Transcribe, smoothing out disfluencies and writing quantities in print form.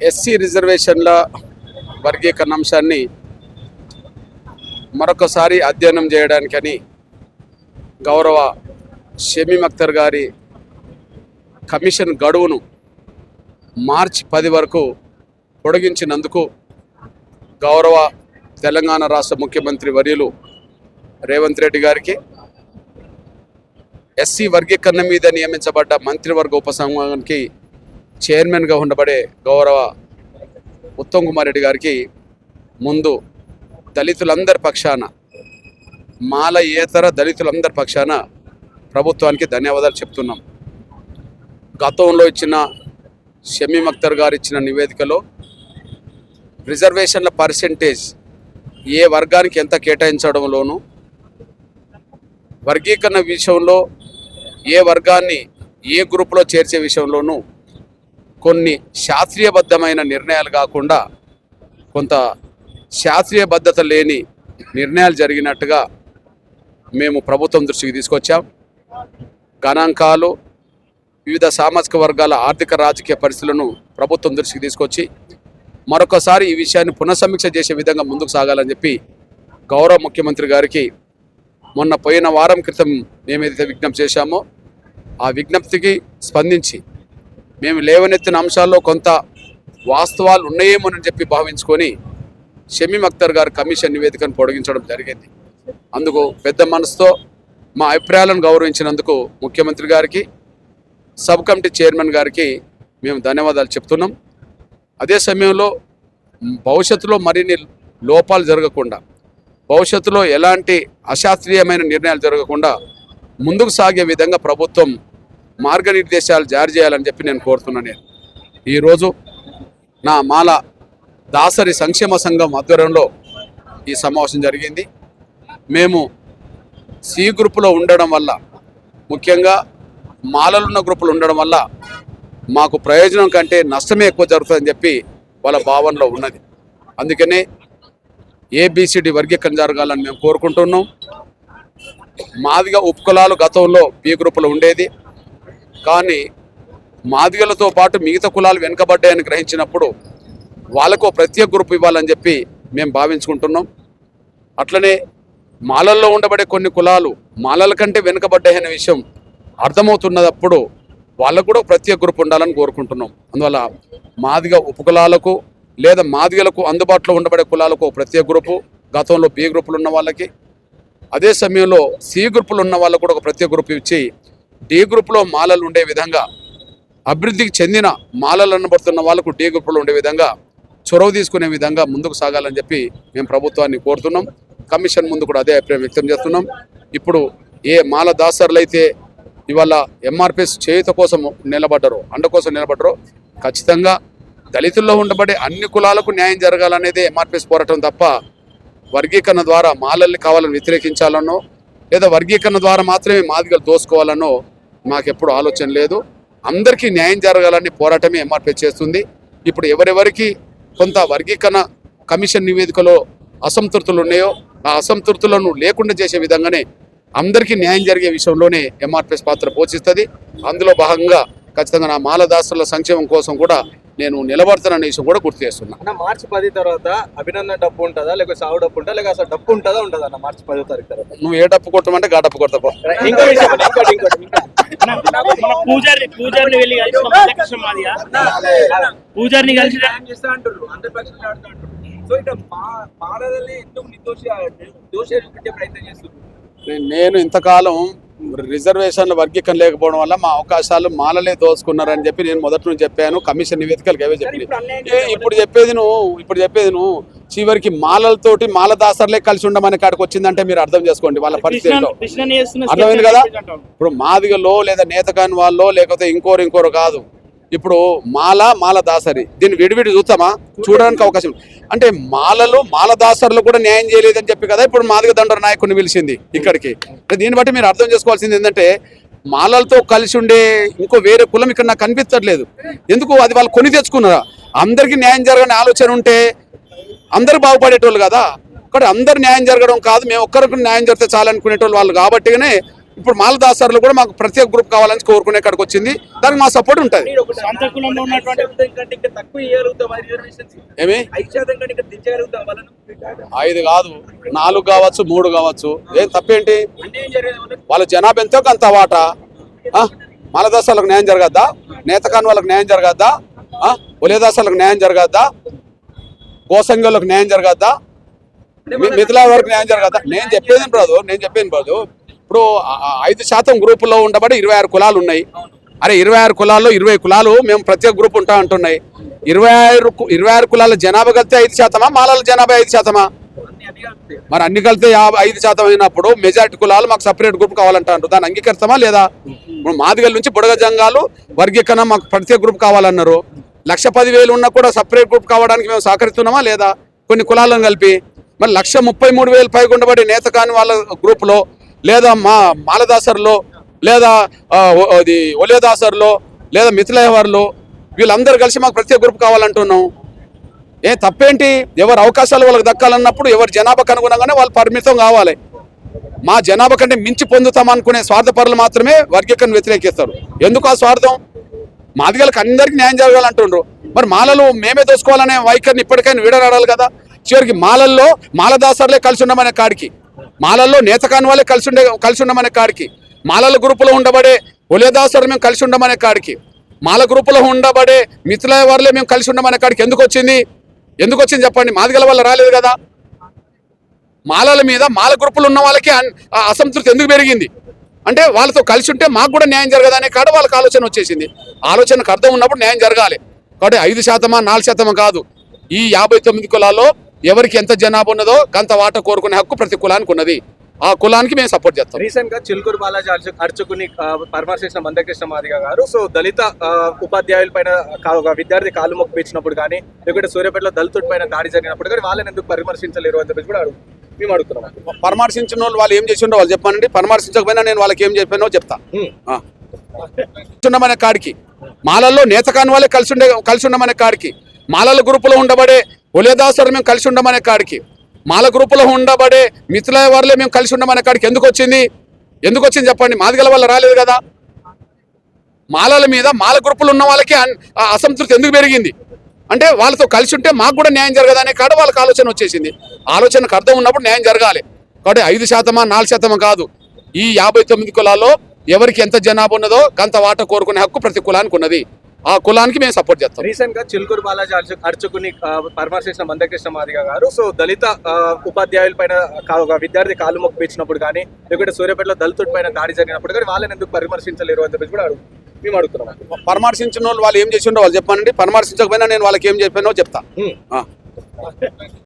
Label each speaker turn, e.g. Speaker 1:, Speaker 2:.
Speaker 1: SC రిజర్వేషన్ల వర్గీకరణ అంశాన్ని మరొకసారి అధ్యయనం చేయడానికని గౌరవ షమీమ్ అఖ్తర్ గారి కమిషన్ గడువును మార్చి 10 వరకు పొడిగించినందుకు గౌరవ తెలంగాణ రాష్ట్ర ముఖ్యమంత్రి వర్యులు రేవంత్ రెడ్డి గారికి, ఎస్సీ వర్గీకరణ మీద నియమించబడ్డ మంత్రివర్గ ఉపసంఘానికి చైర్మన్గా ఉండబడే గౌరవ ఉత్తమ్ కుమార్ రెడ్డి గారికి ముందు దళితులందరి పక్షాన, మాలయేతర దళితులందరి పక్షాన ప్రభుత్వానికి ధన్యవాదాలు చెప్తున్నాం. గతంలో ఇచ్చిన షమీమ్ అఖ్తర్ గారు ఇచ్చిన నివేదికలో రిజర్వేషన్ల పర్సెంటేజ్ ఏ వర్గానికి ఎంత కేటాయించడంలోనూ, వర్గీకరణ విషయంలో ఏ వర్గాన్ని ఏ గ్రూపులో చేర్చే విషయంలోనూ కొన్ని శాస్త్రీయబద్ధమైన నిర్ణయాలు కాకుండా కొంత శాస్త్రీయబద్ధత లేని నిర్ణయాలు జరిగినట్టుగా మేము ప్రభుత్వం దృష్టికి తీసుకొచ్చాం. గణాంకాలు, వివిధ సామాజిక వర్గాల ఆర్థిక రాజకీయ పరిస్థితులను ప్రభుత్వం దృష్టికి తీసుకొచ్చి మరొకసారి ఈ విషయాన్ని పునఃసమీక్ష చేసే విధంగా ముందుకు సాగాలని చెప్పి గౌరవ ముఖ్యమంత్రి గారికి మొన్న పోయిన వారం క్రితం మేమేదైతే విజ్ఞప్తి చేశామో ఆ విజ్ఞప్తికి స్పందించి మేము లేవనెత్తిన అంశాల్లో కొంత వాస్తవాలు ఉన్నాయేమోనని చెప్పి భావించుకొని షమీమ్ అఖ్తర్ గారి కమిషన్ నివేదికను పొడిగించడం జరిగింది. అందుకు పెద్ద మనసుతో మా అభిప్రాయాలను గౌరవించినందుకు ముఖ్యమంత్రి గారికి, సబ్ కమిటీ చైర్మన్ గారికి మేము ధన్యవాదాలు చెప్తున్నాం. అదే సమయంలో భవిష్యత్తులో మరిన్ని లోపాలు జరగకుండా, భవిష్యత్తులో ఎలాంటి అశాస్త్రీయమైన నిర్ణయాలు జరగకుండా ముందుకు సాగే విధంగా ప్రభుత్వం మార్గనిర్దేశాలు జారీ చేయాలని చెప్పి నేను కోరుతున్నాను. ఈరోజు నా మాల దాసరి సంక్షేమ సంఘం ఆధ్వర్యంలో ఈ సమావేశం జరిగింది. మేము సి గ్రూపులో ఉండడం వల్ల, ముఖ్యంగా మాలలున్న గ్రూపులు ఉండడం వల్ల మాకు ప్రయోజనం కంటే నష్టమే ఎక్కువ జరుగుతుందని చెప్పి వాళ్ళ భావనలో ఉన్నది. అందుకనే ఏబిసిడి వర్గీకరణ జరగాలని మేము కోరుకుంటున్నాం. మాదిగ ఉపకులాలు గతంలో బి గ్రూపులో ఉండేది, కానీ మాదిగలతో పాటు మిగతా కులాలు వెనుకబడ్డాయని గ్రహించినప్పుడు వాళ్ళకు ప్రత్యేక గ్రూప్ ఇవ్వాలని చెప్పి మేము భావించుకుంటున్నాం. అట్లనే మాలల్లో ఉండబడే కొన్ని కులాలు మాలల కంటే వెనుకబడ్డాయనే విషయం అర్థమవుతున్నప్పుడు వాళ్ళకు కూడా ప్రత్యేక గ్రూప్ ఉండాలని కోరుకుంటున్నాం. అందువల్ల మాదిగ ఉపకులాలకు లేదా మాదిగలకు అందుబాటులో ఉండబడే కులాలకు ప్రత్యేక గ్రూపు, గతంలో బి గ్రూపులు ఉన్న వాళ్ళకి, అదే సమయంలో సి గ్రూపులు ఉన్న వాళ్ళకు కూడా ఒక ప్రత్యేక గ్రూప్ ఇచ్చి డి గ్రూప్లో మాలలు ఉండే విధంగా, అభివృద్ధికి చెందిన మాలలు అనబడుతున్న వాళ్ళకు డి గ్రూప్లో ఉండే విధంగా చొరవ తీసుకునే విధంగా ముందుకు సాగాలని చెప్పి మేము ప్రభుత్వాన్ని కోరుతున్నాం. కమిషన్ ముందు కూడా అదే అభిప్రాయం వ్యక్తం చేస్తున్నాం. ఇప్పుడు ఏ మాల దాసరులు అయితే ఇవాళ ఎంఆర్పిఎస్ చేయుత కోసం నిలబడ్డారో, అండ కోసం నిలబడ్డారో, ఖచ్చితంగా దళితుల్లో ఉండబడే అన్ని కులాలకు న్యాయం జరగాలనేదే ఎంఆర్పిఎస్ పోరాటం తప్ప వర్గీకరణ ద్వారా మాలల్ని కావాలని వ్యతిరేకించాలనో లేదా వర్గీకరణ ద్వారా మాత్రమే మాదిగలు దోసుకోవాలనో మాకెప్పుడు ఆలోచన లేదు. అందరికీ న్యాయం జరగాలని పోరాటమే ఎంఆర్పిఎస్ చేస్తుంది. ఇప్పుడు ఎవరెవరికి కొంత వర్గీకరణ కమిషన్ నివేదికలో అసంతృప్తులు ఉన్నాయో ఆ అసంతృప్తులను లేకుండా చేసే విధంగానే అందరికీ న్యాయం జరిగే విషయంలోనే ఎంఆర్పిఎస్ పాత్ర పోషిస్తుంది. అందులో భాగంగా ఖచ్చితంగా నా మాలదాసుల సంక్షేమం కోసం కూడా నేను నిలబడతాననే విషయం కూడా గుర్తు చేస్తున్నా.
Speaker 2: మార్చి 10 తర్వాత అభినందన డప్పు ఉంటుందా, లేకపోతే సాగు డప్పు ఉంటుందా, లేక అసలు డప్పు ఉంటుందా ఉండదా అన్న మార్చి 10 తారీఖు తర్వాత?
Speaker 1: నువ్వు ఏ డప్పు కొట్టమంటే గా డప్పు కొడతా.
Speaker 3: పూజారిని వెళ్ళి పూజారిని కలిసి
Speaker 1: నేను ఇంతకాలం రిజర్వేషన్ల వర్గీకరణ లేకపోవడం వల్ల మా అవకాశాలు మాలలే దోచుకున్నారని చెప్పి నేను మొదటి నుంచి చెప్పాను. కమిషన్ నివేదికలకు అవే చెప్పి ఇప్పుడు చెప్పేది నువ్వు చివరికి మాలలతోటి మాలదాసర్లే కలిసి ఉండమనే కాడికి వచ్చిందంటే మీరు అర్థం చేసుకోండి వాళ్ళ పరిస్థితిలో. అర్థమైంది కదా? ఇప్పుడు మాదిగలో లేదా నేతకాని వాళ్ళో లేకపోతే ఇంకోరు కాదు. ఇప్పుడు మాల దాసరి దీన్ని విడివిడి చూస్తామా? చూడడానికి అవకాశం అంటే మాలదాసరులు కూడా న్యాయం చేయలేదని చెప్పి కదా ఇప్పుడు మాదిగ దండర నాయకుడిని పిలిచింది ఇక్కడికి. దీన్ని బట్టి మీరు అర్థం చేసుకోవాల్సింది ఏంటంటే మాలలతో కలిసి ఉండే ఇంకో వేరే కులం ఇక్కడ నాకు కనిపించట్లేదు. ఎందుకు? అది వాళ్ళు కొని తెచ్చుకున్నారా? అందరికీ న్యాయం జరగని ఆలోచన ఉంటే అందరూ బాగుపడేటోళ్ళు కదా. ఇక్కడ అందరు న్యాయం జరగడం కాదు, మేము ఒక్కరికి న్యాయం జరిగితే చాలనుకునేటోళ్ళు వాళ్ళు కాబట్టిగానే ఇప్పుడు మాలదాసర్లు కూడా మాకు ప్రత్యేక గ్రూప్ కావాలని కోరుకునే కాడికి వచ్చింది. దానికి మా సపోర్ట్ ఉంటుంది.
Speaker 3: సొంత కులంలో ఉన్నటువంటి
Speaker 2: తక్కువ ఇవ్వగలుగుతాం రిజర్వేషన్స్
Speaker 1: ఏమి
Speaker 2: 5% కంటే ఇంకా దించగలుగుతాం వాళ్ళను
Speaker 1: 5 కాదు 4 కావచ్చు 3 కావచ్చు, ఏం తప్పేంటి?
Speaker 2: అంటే ఏం జరిగేది
Speaker 1: వాళ్ళ జనాభా ఎంతో అంత వాటా. మాలదాసాలకు న్యాయం జరగద్దా? నేతకాని వాళ్ళకి న్యాయం జరగద్దా? ఒలేదాసాలకు న్యాయం జరగద్దా? గోసంగోళ్ళకి న్యాయం జరగద్దా? మిథిలా వరకు న్యాయం జరగద్దా? నేను చెప్పేది బ్రదు ఇప్పుడు 5% గ్రూపుల్లో ఉండబడి 26 కులాలు ఉన్నాయి. అరే 26 కులాల్లో 20 కులాలు మేము ప్రత్యేక గ్రూప్ ఉంటా అంటున్నాయి. 26 కులాల జనాభా కలితే 5%, మాలల జనాభా 5%. మరి అన్ని కలితే 5% అయినప్పుడు మెజారిటీ కులాలు మాకు సపరేట్ గ్రూప్ కావాలంటారు. దాన్ని అంగీకరిస్తామా లేదా? ఇప్పుడు మాదిగల నుంచి బుడగ జంగాలు వర్గీకరణ మాకు ప్రత్యేక గ్రూప్ కావాలన్నారు. 1,10,000 ఉన్నా కూడా సపరేట్ గ్రూప్ కావడానికి మేము సహకరిస్తున్నామా లేదా? కొన్ని కులాలను కలిపి మరి 1,33,000 పైగా ఉండబడి నేత కాని వాళ్ళ గ్రూపులో, లేదా మాలదాసర్లో, లేదా అది ఒలేదాసర్లో, లేదా మిథిలేవర్లో, వీళ్ళందరూ కలిసి మాకు ప్రత్యేక గ్రూప్ కావాలంటున్నాం. తప్పేంటి? ఎవరు అవకాశాలు వాళ్ళకి దక్కాలన్నప్పుడు ఎవరి జనాభాకు అనుగుణంగానే వాళ్ళు పరిమితం కావాలి. మా జనాభా కంటే మించి పొందుతాం అనుకునే స్వార్థపరులు మాత్రమే వర్గీకరణ వ్యతిరేకిస్తారు. ఎందుకు ఆ స్వార్థం? మాదిగలకు అందరికీ న్యాయం జరగాలంటుండ్రు. మరి మాలలు మేమే దోసుకోవాలనే వైఖరిని ఇప్పటికైనా వీడరాడాలి కదా. చివరికి మాలల్లో మాలదాసర్లే కలిసి ఉండమనే కాడికి, మాలల్లో నేతకాని వాళ్ళే కలిసి ఉండమనే కాడికి, మాలల గ్రూపులో ఉండబడే ఒలేదాసరు మేము కలిసి ఉండమనే కాడికి, మాల గ్రూపులో ఉండబడే మిథిలా వారులే మేము కలిసి ఉండమనే కాడికి ఎందుకు వచ్చింది చెప్పండి? మాదిగల వల్ల రాలేదు కదా. మాలల మీద మాల గ్రూపులు ఉన్న వాళ్ళకి అసంతృప్తి ఎందుకు పెరిగింది అంటే వాళ్ళతో కలిసి ఉంటే మాకు కూడా న్యాయం జరగదనే కాడ వాళ్ళకి ఆలోచన వచ్చేసింది. ఆలోచనకు అర్థం ఉన్నప్పుడు న్యాయం జరగాలి. కాబట్టి 5%, 4% కాదు, ఈ 59 కులాల్లో ఎవరికి ఎంత జనాభా ఉన్నదో గంత వాట కోరుకునే హక్కు ప్రతి కులానికి ఉన్నది. ఆ కులానికి మేము సపోర్ట్ చేస్తాం.
Speaker 2: రీసెంట్ గా చిలుకూరు బాలాజీ అర్చకుని పరామర్శించిన మందకృష్ణ మాదిగ గారు దళిత ఉపాధ్యాయుల పైన ఒక విద్యార్థి కాలు మొక్కు పెంచినప్పుడు కానీ, లేకుంటే సూర్యాపేటలో దళితుడి పైన దాడి జరిగినప్పుడు కానీ వాళ్ళని ఎందుకు పరామర్శించలేరు అని చెప్పి కూడా మేము అడుగుతున్నాం.
Speaker 1: పరామర్శించిన వాళ్ళు ఏం చేసిండో వాళ్ళు చెప్పానండి. పరామర్శించకపోయినా నేను వాళ్ళకి ఏం చెప్పానో చెప్తా. ఉండమనే కాడికి, మాలల్లో నేతకాని వాళ్ళే కలిసి ఉండమనే కాడికి, మాలల గ్రూపులో ఉండబడే ఒలేదాసరు మేము కలిసి ఉండమనే కాడికి, మాల గ్రూపులో ఉండబడే మిథిలా వారులే మేము కలిసి ఉండమనే కాడికి ఎందుకు వచ్చింది చెప్పండి? మాదిగల వల్ల రాలేదు కదా. మాలల మీద మాల గ్రూపులు ఉన్న వాళ్ళకి అసంతృప్తి ఎందుకు పెరిగింది అంటే వాళ్ళతో కలిసి ఉంటే మాకు కూడా న్యాయం జరగదనే కాడ వాళ్ళకి ఆలోచన వచ్చేసింది. ఆలోచనకు అర్థం ఉన్నప్పుడు న్యాయం జరగాలి. కాబట్టి 5%, 4% కాదు, ఈ 59 కులాల్లో ఎవరికి ఎంత జనాభా ఉన్నదో గంత వాట కోరుకునే హక్కు ప్రతి కులానికి ఉన్నది. ఆ కులానికి మేము సపోర్ట్ చేస్తాం.
Speaker 2: రీసెంట్ గా చిలుకూరు బాలాజీ అర్చకుని పరామర్శించిన మందకృష్ణ మాదిగ గారు దళిత ఉపాధ్యాయుల పైన ఒక విద్యార్థి కాలు మొక్కు పెంచినప్పుడు కానీ, లేకుంటే సూర్యాపేటలో దళితుడి పైన దాడి జరిగినప్పుడు కానీ వాళ్ళని ఎందుకు పరామర్శించలేరు అని చెప్పి కూడా మేము అడుగుతున్నాం.
Speaker 1: పరామర్శించిన వాళ్ళు ఏం చేసిండో వాళ్ళు చెప్పానండి. పరామర్శించకపోయినా నేను వాళ్ళకి ఏం చెప్పానో చెప్తా.